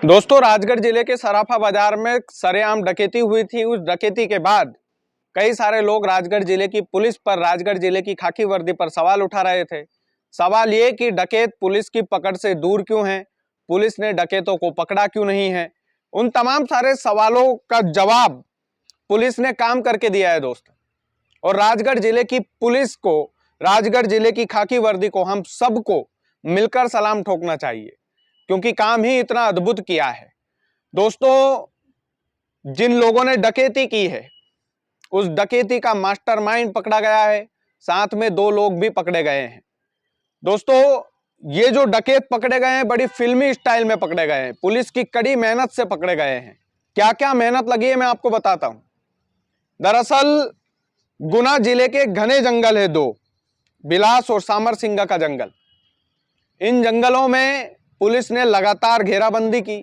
दोस्तों, राजगढ़ जिले के सराफा बाजार में सरेआम डकैती हुई थी। उस डकैती के बाद कई सारे लोग राजगढ़ जिले की पुलिस पर, राजगढ़ जिले की खाकी वर्दी पर सवाल उठा रहे थे। सवाल ये कि डकैत पुलिस की पकड़ से दूर क्यों हैं, पुलिस ने डकैतों को पकड़ा क्यों नहीं है। उन तमाम सारे सवालों का जवाब पुलिस ने काम करके दिया है दोस्तों। और राजगढ़ जिले की पुलिस को, राजगढ़ जिले की खाकी वर्दी को हम सबको मिलकर सलाम ठोकना चाहिए, क्योंकि काम ही इतना अद्भुत किया है। दोस्तों, जिन लोगों ने डकैती की है, उस डकैती का मास्टरमाइंड पकड़ा गया है, साथ में 2 लोग भी पकड़े गए हैं। दोस्तों, ये जो डकैत पकड़े गए हैं, बड़ी फिल्मी स्टाइल में पकड़े गए हैं, पुलिस की कड़ी मेहनत से पकड़े गए हैं। क्या क्या मेहनत लगी है मैं आपको बताता हूं। दरअसल गुना जिले के घने जंगल है 2, बिलास और सामरसिंगा का जंगल। इन जंगलों में पुलिस ने लगातार घेराबंदी की।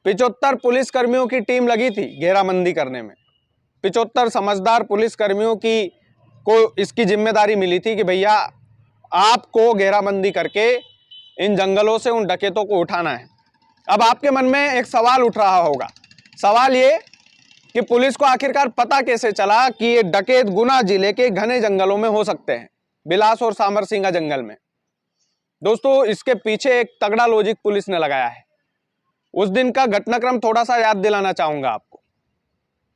75 पुलिस कर्मियों की टीम लगी थी घेराबंदी करने में। 75 समझदार पुलिस कर्मियों की को इसकी जिम्मेदारी मिली थी कि भैया आपको घेराबंदी करके इन जंगलों से उन डकैतों को उठाना है। अब आपके मन में एक सवाल उठ रहा होगा, सवाल ये कि पुलिस को आखिरकार पता कैसे चला कि ये डकैत गुना जिले के घने जंगलों में हो सकते हैं, बिलास और सामरसिंगा जंगल में। दोस्तों, इसके पीछे एक तगड़ा लॉजिक पुलिस ने लगाया है। उस दिन का घटनाक्रम थोड़ा सा याद दिलाना चाहूंगा आपको।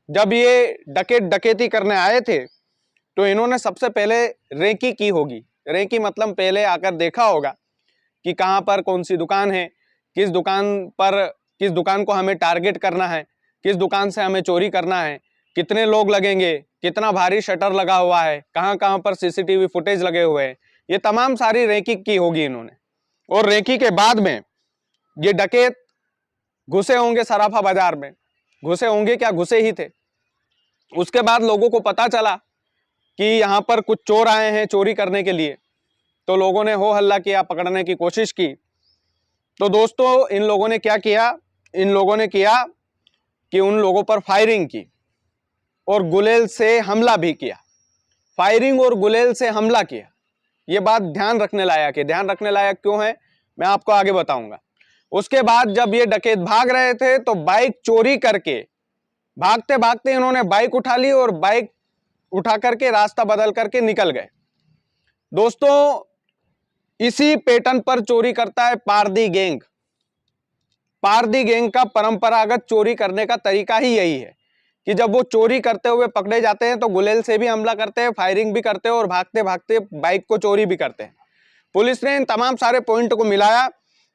जब ये डकैत डकैती करने आए थे तो इन्होंने सबसे पहले रेकी की होगी। रेकी मतलब पहले आकर देखा होगा कि कहां पर कौन सी दुकान है, किस दुकान को हमें टारगेट करना है, किस दुकान से हमें चोरी करना है, कितने लोग लगेंगे, कितना भारी शटर लगा हुआ है, कहां कहां पर सीसीटीवी फुटेज लगे हुए हैं। ये तमाम सारी रेकी की होगी इन्होंने। और रेकी के बाद में ये डकैत घुसे होंगे सराफा बाजार में। घुसे होंगे क्या, घुसे ही थे। उसके बाद लोगों को पता चला कि यहां पर कुछ चोर आए हैं चोरी करने के लिए, तो लोगों ने हो हल्ला किया, पकड़ने की कोशिश की। तो दोस्तों, इन लोगों ने क्या किया, इन लोगों ने किया कि उन लोगों पर फायरिंग की और गुलेल से हमला भी किया। फायरिंग और गुलेल से हमला किया। यह बात ध्यान रखने लायक है। ध्यान रखने लायक क्यों है, मैं आपको आगे बताऊंगा। उसके बाद जब ये डकैत भाग रहे थे तो बाइक चोरी करके, भागते भागते इन्होंने बाइक उठा ली और बाइक उठा करके रास्ता बदल करके निकल गए। दोस्तों, इसी पैटर्न पर चोरी करता है पारदी गैंग। पारदी गैंग का परंपरागत चोरी करने का तरीका ही यही है कि जब वो चोरी करते हुए पकड़े जाते हैं तो गुलेल से भी हमला करते हैं, फायरिंग भी करते हैं और भागते भागते बाइक को चोरी भी करते हैं। पुलिस ने इन तमाम सारे पॉइंट को मिलाया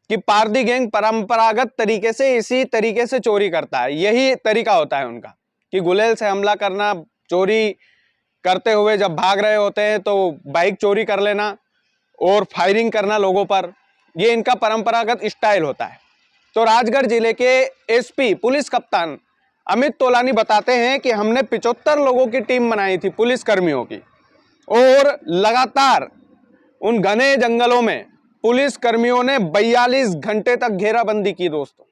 कि पारदी गैंग परंपरागत तरीके से इसी तरीके से चोरी करता है। यही तरीका होता है उनका कि गुलेल से हमला करना, चोरी करते हुए जब भाग रहे होते हैं तो बाइक चोरी कर लेना और फायरिंग करना लोगों पर। ये इनका परंपरागत स्टाइल होता है। तो राजगढ़ जिले के एसपी पुलिस कप्तान अमित तोलानी बताते हैं कि हमने 75 लोगों की टीम बनाई थी पुलिस कर्मियों की, और लगातार उन घने जंगलों में पुलिस कर्मियों ने 42 घंटे तक घेराबंदी की दोस्तों।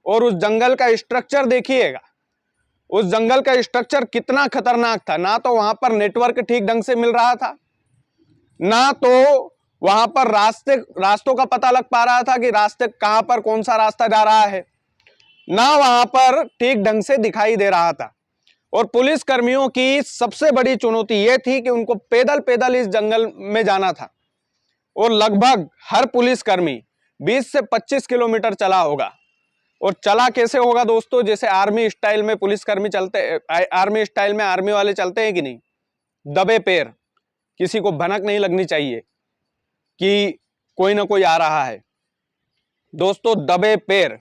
और उस जंगल का स्ट्रक्चर देखिएगा, उस जंगल का स्ट्रक्चर कितना खतरनाक था। ना तो वहां पर नेटवर्क ठीक ढंग से मिल रहा था, ना तो वहां पर रास्तों का पता लग पा रहा था कि रास्ते कहां पर कौन सा रास्ता जा रहा है, ना वहां पर ठीक ढंग से दिखाई दे रहा था। और पुलिस कर्मियों की सबसे बड़ी चुनौती यह थी कि उनको पैदल पैदल इस जंगल में जाना था। और लगभग हर पुलिसकर्मी 20 से 25 किलोमीटर चला होगा। और चला कैसे होगा दोस्तों, जैसे आर्मी स्टाइल में पुलिसकर्मी चलते, आर्मी स्टाइल में आर्मी वाले चलते हैं कि नहीं, दबे पैर, किसी को भनक नहीं लगनी चाहिए कि कोई ना कोई आ रहा है। दोस्तों, दबे पैर,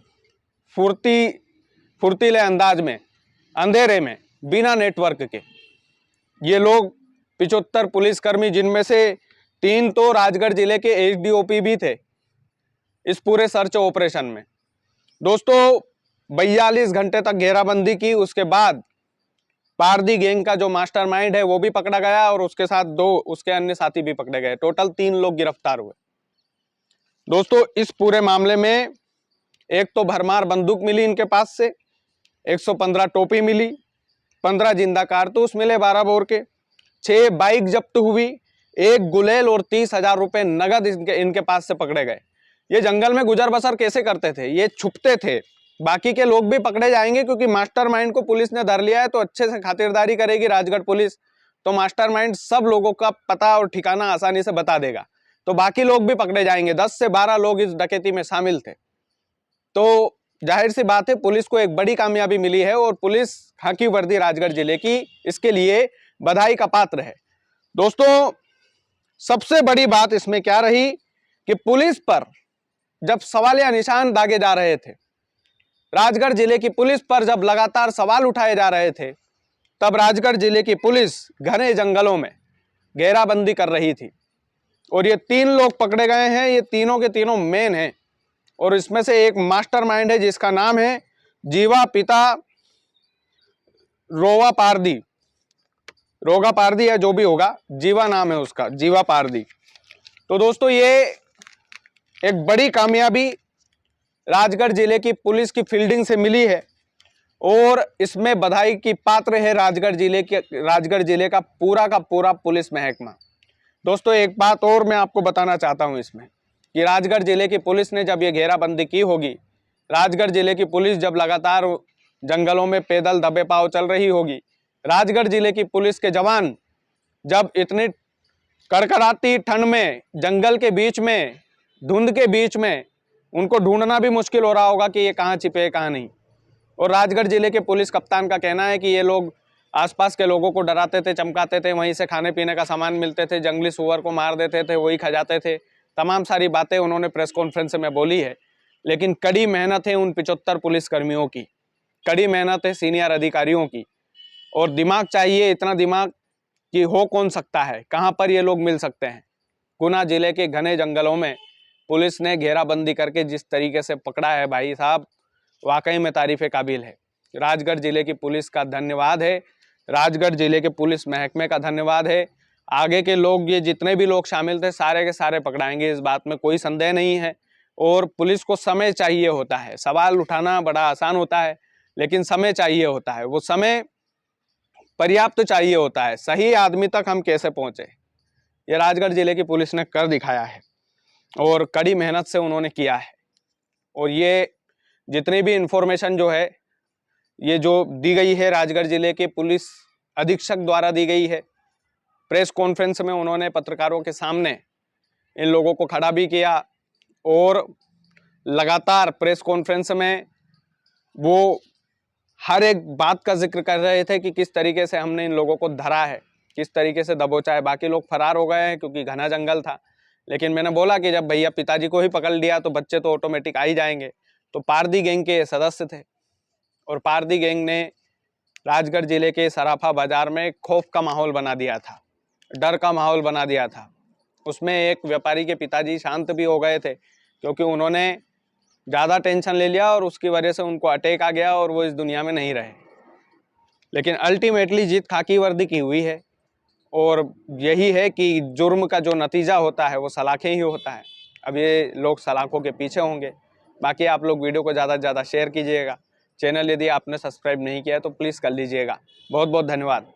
फुर्तीले अंदाज में, अंधेरे में, बिना नेटवर्क के ये लोग 75 पुलिसकर्मी, जिनमें से 3 तो राजगढ़ जिले के एसडीओपी भी थे इस पूरे सर्च ऑपरेशन में। दोस्तों, 42 घंटे तक घेराबंदी की। उसके बाद पारदी गैंग का जो मास्टरमाइंड है वो भी पकड़ा गया और उसके साथ 2 उसके अन्य साथी भी पकड़े गए। टोटल 3 लोग गिरफ्तार हुए। दोस्तों, इस पूरे मामले में एक तो भरमार बंदूक मिली इनके पास से, 115 टोपी मिली, 15 जिंदा कारतूस मिले 12 बोर के, 6 बाइक जब्त हुई, 1 गुलेल और 30,000 रुपए नगद इनके पास से पकड़े गए। ये जंगल में गुजर बसर कैसे करते थे, ये छुपते थे। बाकी के लोग भी पकड़े जाएंगे क्योंकि मास्टरमाइंड को पुलिस ने धर लिया है, तो अच्छे से खातिरदारी करेगी राजगढ़ पुलिस, तो मास्टरमाइंड सब लोगों का पता और ठिकाना आसानी से बता देगा, तो बाकी लोग भी पकड़े जाएंगे। 10 से 12 लोग इस डकैती में शामिल थे। तो जाहिर सी बात है पुलिस को एक बड़ी कामयाबी मिली है और पुलिस खाकी वर्दी राजगढ़ जिले की इसके लिए बधाई का पात्र है। दोस्तों, सबसे बड़ी बात इसमें क्या रही कि पुलिस पर जब सवालिया निशान दागे जा रहे थे, राजगढ़ जिले की पुलिस पर जब लगातार सवाल उठाए जा रहे थे, तब राजगढ़ जिले की पुलिस घने जंगलों में घेराबंदी कर रही थी और ये 3 लोग पकड़े गए हैं। ये तीनों के तीनों मेन हैं और इसमें से एक मास्टरमाइंड है जिसका नाम है जीवा पिता रोवा पारदी, रोगा पारदी या जो भी होगा, जीवा नाम है उसका, जीवा पारदी। तो दोस्तों, ये एक बड़ी कामयाबी राजगढ़ जिले की पुलिस की फील्डिंग से मिली है और इसमें बधाई की पात्र है राजगढ़ जिले का पूरा पुलिस महकमा। दोस्तों, एक बात और मैं आपको बताना चाहता हूं इसमें कि राजगढ़ जिले की पुलिस ने जब ये घेराबंदी की होगी, राजगढ़ जिले की पुलिस जब लगातार जंगलों में पैदल दबे पांव चल रही होगी, राजगढ़ जिले की पुलिस के जवान जब इतनी कड़कड़ाती ठंड में जंगल के बीच में, धुंध के बीच में, उनको ढूंढना भी मुश्किल हो रहा होगा कि ये कहाँ छिपे है कहाँ नहीं। और राजगढ़ जिले के पुलिस कप्तान का कहना है कि ये लोग आसपास के लोगों को डराते थे, चमकाते थे, वहीं से खाने पीने का सामान मिलते थे, जंगली सुअर को मार देते थे, वही खा जाते थे। तमाम सारी बातें उन्होंने प्रेस कॉन्फ्रेंस में बोली है। लेकिन कड़ी मेहनत है उन 75 पुलिसकर्मियों की, कड़ी मेहनत है सीनियर अधिकारियों की, और दिमाग चाहिए, इतना दिमाग कि हो कौन सकता है, कहाँ पर ये लोग मिल सकते हैं। गुना जिले के घने जंगलों में पुलिस ने घेराबंदी करके जिस तरीके से पकड़ा है भाई साहब, वाकई में तारीफ़े काबिल है। राजगढ़ जिले की पुलिस का धन्यवाद है, राजगढ़ जिले के पुलिस महकमे का धन्यवाद है। आगे के लोग, ये जितने भी लोग शामिल थे, सारे के सारे पकड़ाएंगे, इस बात में कोई संदेह नहीं है। और पुलिस को समय चाहिए होता है, सवाल उठाना बड़ा आसान होता है लेकिन समय चाहिए होता है, वो समय पर्याप्त चाहिए होता है। सही आदमी तक हम कैसे पहुंचे, ये राजगढ़ जिले की पुलिस ने कर दिखाया है और कड़ी मेहनत से उन्होंने किया है। और ये जितनी भी इंफॉर्मेशन जो है, ये जो दी गई है राजगढ़ जिले के पुलिस अधीक्षक द्वारा दी गई है, प्रेस कॉन्फ्रेंस में उन्होंने पत्रकारों के सामने इन लोगों को खड़ा भी किया और लगातार प्रेस कॉन्फ्रेंस में वो हर एक बात का जिक्र कर रहे थे कि किस तरीके से हमने इन लोगों को धरा है, किस तरीके से दबोचा है। बाकी लोग फरार हो गए हैं क्योंकि घना जंगल था, लेकिन मैंने बोला कि जब भैया पिताजी को ही पकड़ लिया तो बच्चे तो ऑटोमेटिक आ ही जाएंगे। तो पारदी गैंग के सदस्य थे और पारदी गैंग ने राजगढ़ जिले के सराफा बाजार में खौफ का माहौल बना दिया था, डर का माहौल बना दिया था। उसमें एक व्यापारी के पिताजी शांत भी हो गए थे क्योंकि उन्होंने ज़्यादा टेंशन ले लिया और उसकी वजह से उनको अटैक आ गया और वो इस दुनिया में नहीं रहे। लेकिन अल्टीमेटली जीत खाकी वर्दी की हुई है और यही है कि जुर्म का जो नतीजा होता है वो सलाखें ही होता है। अब ये लोग सलाखों के पीछे होंगे। बाकी आप लोग वीडियो को ज़्यादा से ज़्यादा शेयर कीजिएगा। चैनल यदि आपने सब्सक्राइब नहीं किया है तो प्लीज़ कर लीजिएगा। बहुत बहुत धन्यवाद।